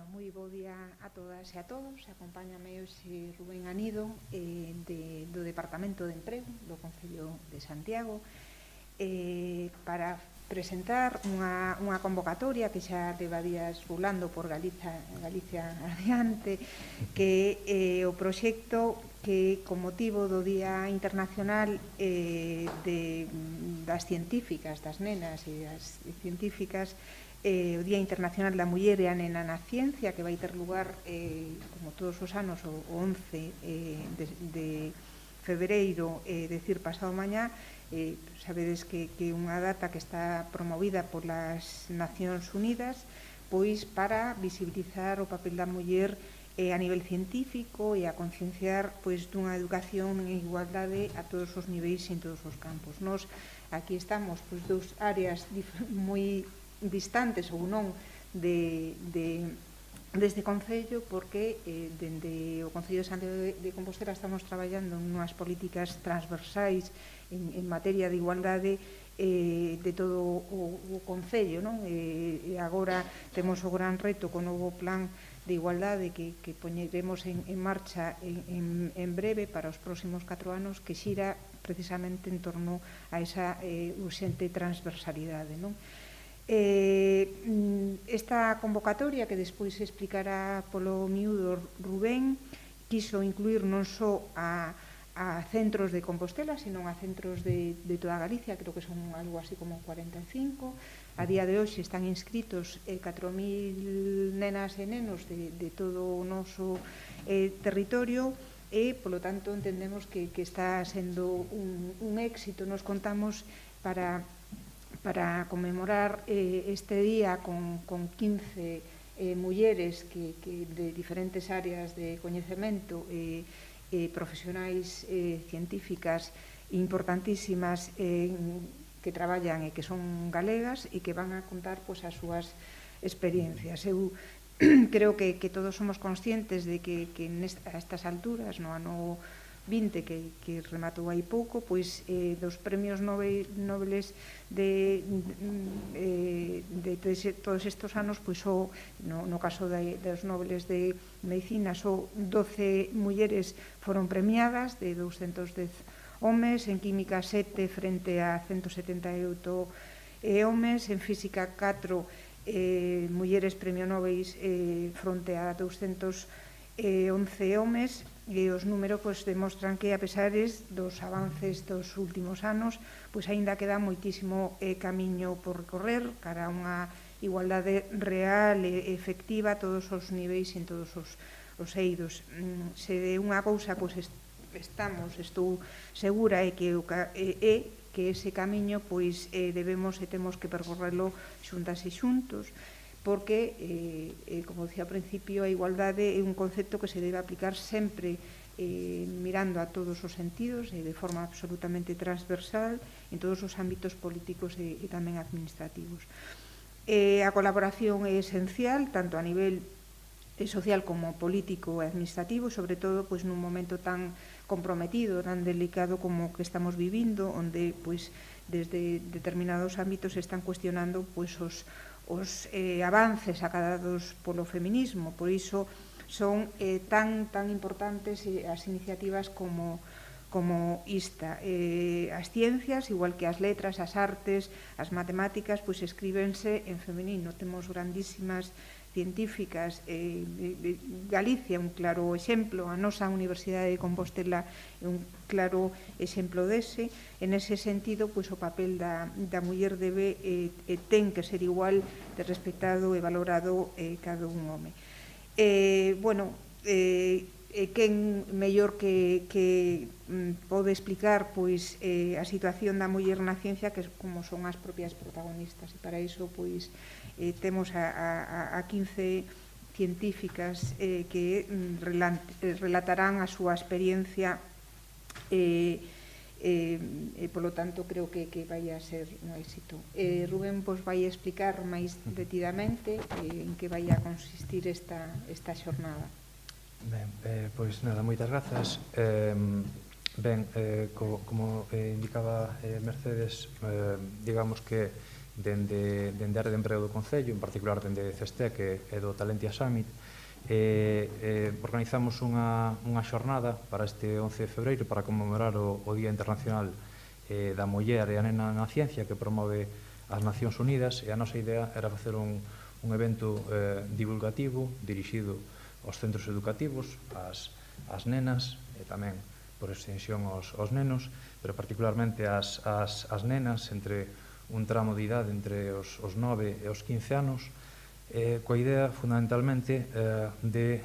Bueno, moi bo día a todas e a todos. Acompáñame hoxe Rubén Anido do Departamento de Emprego do Concello de Santiago para presentar unha convocatoria que xa leva días rulando por Galicia Adiante, que é o proxecto que, con motivo do Día Internacional das científicas, das nenas e das científicas, o Día Internacional da Muller e a Nena na Ciencia, que vai ter lugar, como todos os anos, o 11 de febreiro, decir, pasado mañá. Sabedes que é unha data que está promovida polas Nacións Unidas, pois para visibilizar o papel da muller a nivel científico e a concienciar pois dunha educación en igualdade a todos os niveis e en todos os campos. Nos aquí estamos pois dous áreas moi distantes ou non deste Concello, porque dende o Concello de Santiago de Compostela estamos traballando en unhas políticas transversais en materia de igualdade de todo o Concello, non? E agora temos o gran reto co novo plan de igualdade que poñeremos en marcha en breve para os próximos 4 anos, que xira precisamente en torno a esa urxente transversalidade, non? Esta convocatoria, que despois se explicará polo miúdo Rubén, quiso incluir non só a centros de Compostela, sino a centros de toda Galicia. Creo que son algo así como 45. A día de hoxe están inscritos 4.000 nenas e nenos de todo o noso territorio e, polo tanto, entendemos que está sendo un éxito. Nos contamos para conmemorar este día con 15 mulleres de diferentes áreas de coñecemento, profesionais científicas importantísimas que traballan e que son galegas e que van a contar pois as súas experiencias. Eu creo que todos somos conscientes de que a estas alturas, no ano 20, que rematou hai pouco, pois dos premios Nobeles de todos estes anos, pois no caso dos Nobeles de Medicina, só 12 mulleres foron premiadas, de 210 homes, en Química 7 frente a 178 homes, en Física 4 mulleres premio Nobel fronte a 211 homes, e os números demostran que, a pesar dos avances dos últimos anos, aínda queda moitísimo camiño por recorrer cara a unha igualdade real e efectiva a todos os niveis e en todos os eidos. Se de unha cousa estou segura é que ese camiño debemos e temos que percorrelo xuntas e xuntos, porque, como dicía ao principio, a igualdade é un concepto que se debe aplicar sempre mirando a todos os sentidos e de forma absolutamente transversal en todos os ámbitos políticos e tamén administrativos. A colaboración é esencial, tanto a nivel social como político e administrativo, sobre todo nun momento tan comprometido, tan delicado como que estamos vivindo, onde desde determinados ámbitos se están cuestionando os avances acadados polo feminismo. Por iso son tan importantes as iniciativas como esta. As ciencias, igual que as letras, as artes, as matemáticas, escríbense en feminino. Temos grandísimas científicas. Galicia é un claro exemplo, a nosa Universidade de Compostela é un claro exemplo dese. En ese sentido, o papel da muller debe e ten que ser igual de respetado e valorado cada un home. Quen mellor que pode explicar a situación da muller na ciencia, que como son as propias protagonistas, e para iso temos a 15 científicas que relatarán a súa experiencia e, polo tanto, creo que vai a ser un éxito. Rubén vai explicar máis detidamente en que vai a consistir esta xornada. Ben, pois nada, moitas grazas. Ben, como indicaba Mercedes, digamos que dende a área de emprego do Concello, en particular dende CESTEC e do Talentia Summit, organizamos unha xornada para este 11 de febreiro para conmemorar o Día Internacional da Muller e a Nena na Ciencia que promove as Nacións Unidas, e a nosa idea era facer un evento divulgativo dirixido aos centros educativos, ás nenas e tamén por extensión aos nenos, pero particularmente ás nenas entre un tramo de idade entre os 9 e os 15 anos, coa idea fundamentalmente de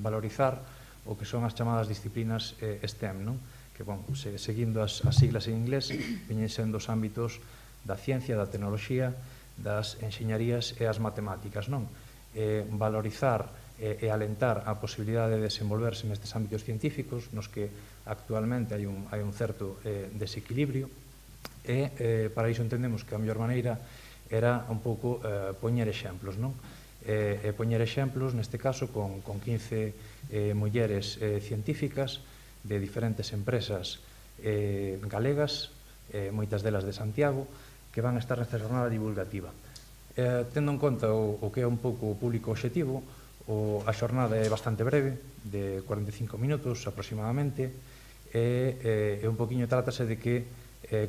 valorizar o que son as chamadas disciplinas STEM, non? Que, seguindo as siglas en inglés, veñen sendo os ámbitos da ciencia, da tecnoloxía, das enxeñarías e as matemáticas, non? Valorizar e alentar a posibilidade de desenvolverse nestes ámbitos científicos nos que actualmente hai un certo desequilibrio, e para iso entendemos que a mellor maneira era un pouco poñer exemplos, non? Poñer exemplos, neste caso, con 15 mulleres científicas de diferentes empresas galegas, moitas delas de Santiago, que van a estar nesta jornada divulgativa. Tendo en conta o que é un pouco o público obxectivo, a xornada é bastante breve, de 45 minutos aproximadamente, e un poquinho trátase de que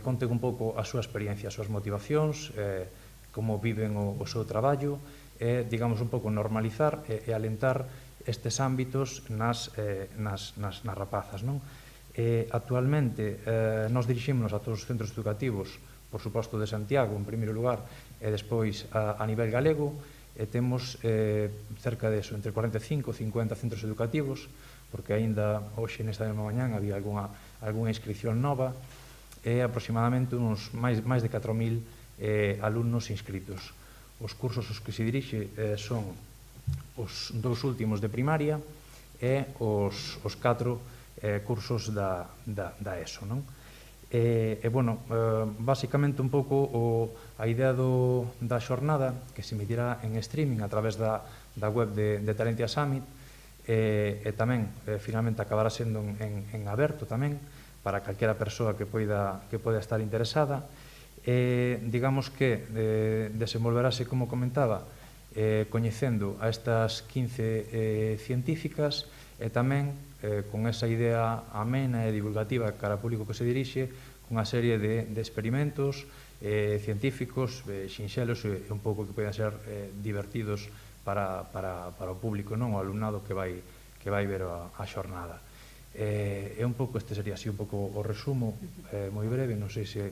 conten un pouco a súa experiencia, as súas motivacións, como viven o seu traballo, e, digamos, un pouco normalizar e alentar estes ámbitos nas rapazas, non? Actualmente, nos diriximos a todos os centros educativos, por suposto de Santiago, en primeiro lugar, e despois a nivel galego, e temos cerca de eso, entre 45 e 50 centros educativos, porque aínda hoxe nesta mesma mañán había algunha inscripción nova, e aproximadamente uns máis de 4.000 alumnos inscritos. Os cursos aos que se dirixe son os 2 últimos de primaria e os 4 cursos da ESO, non? Basicamente un pouco a idea da xornada que se emitirá en streaming a través da web de Talentia Summit, e tamén finalmente acabará sendo en aberto tamén para calquera persoa que poida estar interesada. Digamos que desenvolverase, como comentaba, coñecendo a estas 15 científicas e tamén con esa idea amena e divulgativa cara ao público que se dirixe, cunha serie de experimentos científicos sinxelos e un pouco que poden ser divertidos para o público, non? O alumnado que vai ver a xornada. Un pouco, este sería así un pouco o resumo, moi breve, non sei se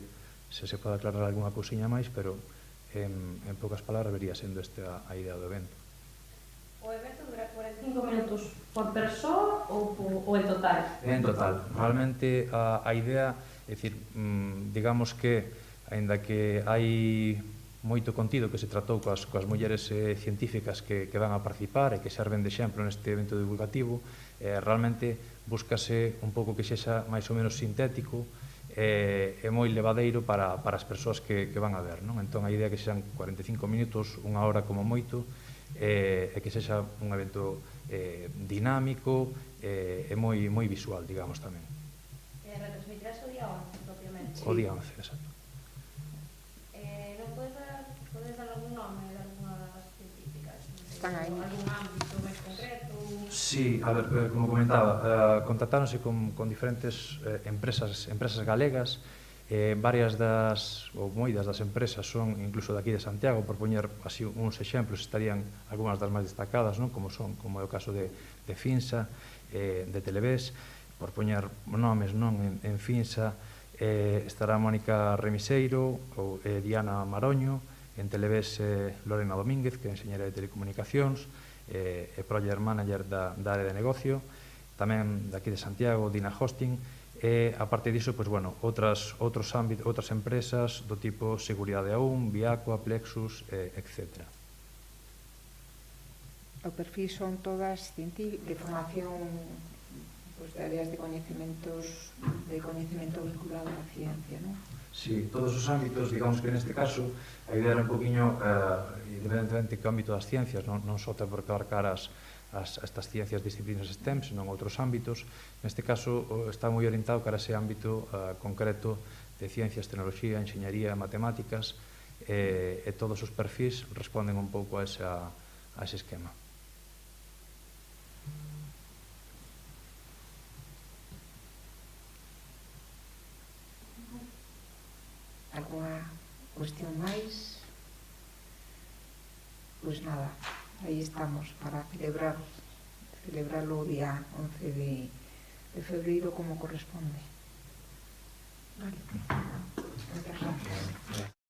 se pode aclarar algunha cousiña máis, pero en poucas palabras vería sendo esta a idea do evento. O evento dura 45 minutos por persoa ou en total? En total. Realmente a idea, é dicir, digamos que, aínda que hai moito contido que se tratou coas mulleres científicas que van a participar e que serven de exemplo neste evento divulgativo, realmente búscase un pouco que sexa máis ou menos sintético e moi levadeiro para as persoas que van a ver, non? Entón, a idea é que sexan 45 minutos, unha hora como moito, e que sexa un evento dinámico e moi visual, digamos, tamén. Retransmitirás o día 11, propiamente? O día 11, exacto. Non podes dar algún nome de alguna das científicas? Están aí. Algún ámbito máis concreto? Sí, a ver, como comentaba, contactáronse con diferentes empresas galegas. Varias ou moitas das empresas son incluso daqui de Santiago, por poñer así uns exemplos, estarían algunhas das máis destacadas, non? Como é o caso de Finsa, de Televés, por poñer nomes, non? En Finsa estará Mónica Remiseiro ou Diana Maroño, en Televés Lorena Domínguez, que é enxeñera de telecomunicacións, e Project Manager da área de negocio, tamén daqui de Santiago, Dina Hosting, e, aparte diso, outras empresas do tipo Seguridade A1, Viacua, Plexus, etc. O perfil son todas de formación de áreas de coñecemento vinculado á ciencia, non? Sí, todos os ámbitos, digamos que neste caso, a idea era un poquinho, independentemente que o ámbito das ciencias, non só ten por que abarcar estas ciencias, disciplinas STEM, senón outros ámbitos. Neste caso, está moi orientado cara a ese ámbito concreto de ciencias, tecnoloxía, enxeñaría, matemáticas, e todos os perfis responden un pouco a ese esquema. Alguna cuestión máis? Pois nada, aí estamos para celebrarlo o día 11 de febreiro como corresponde. Vale. Moitas gracias.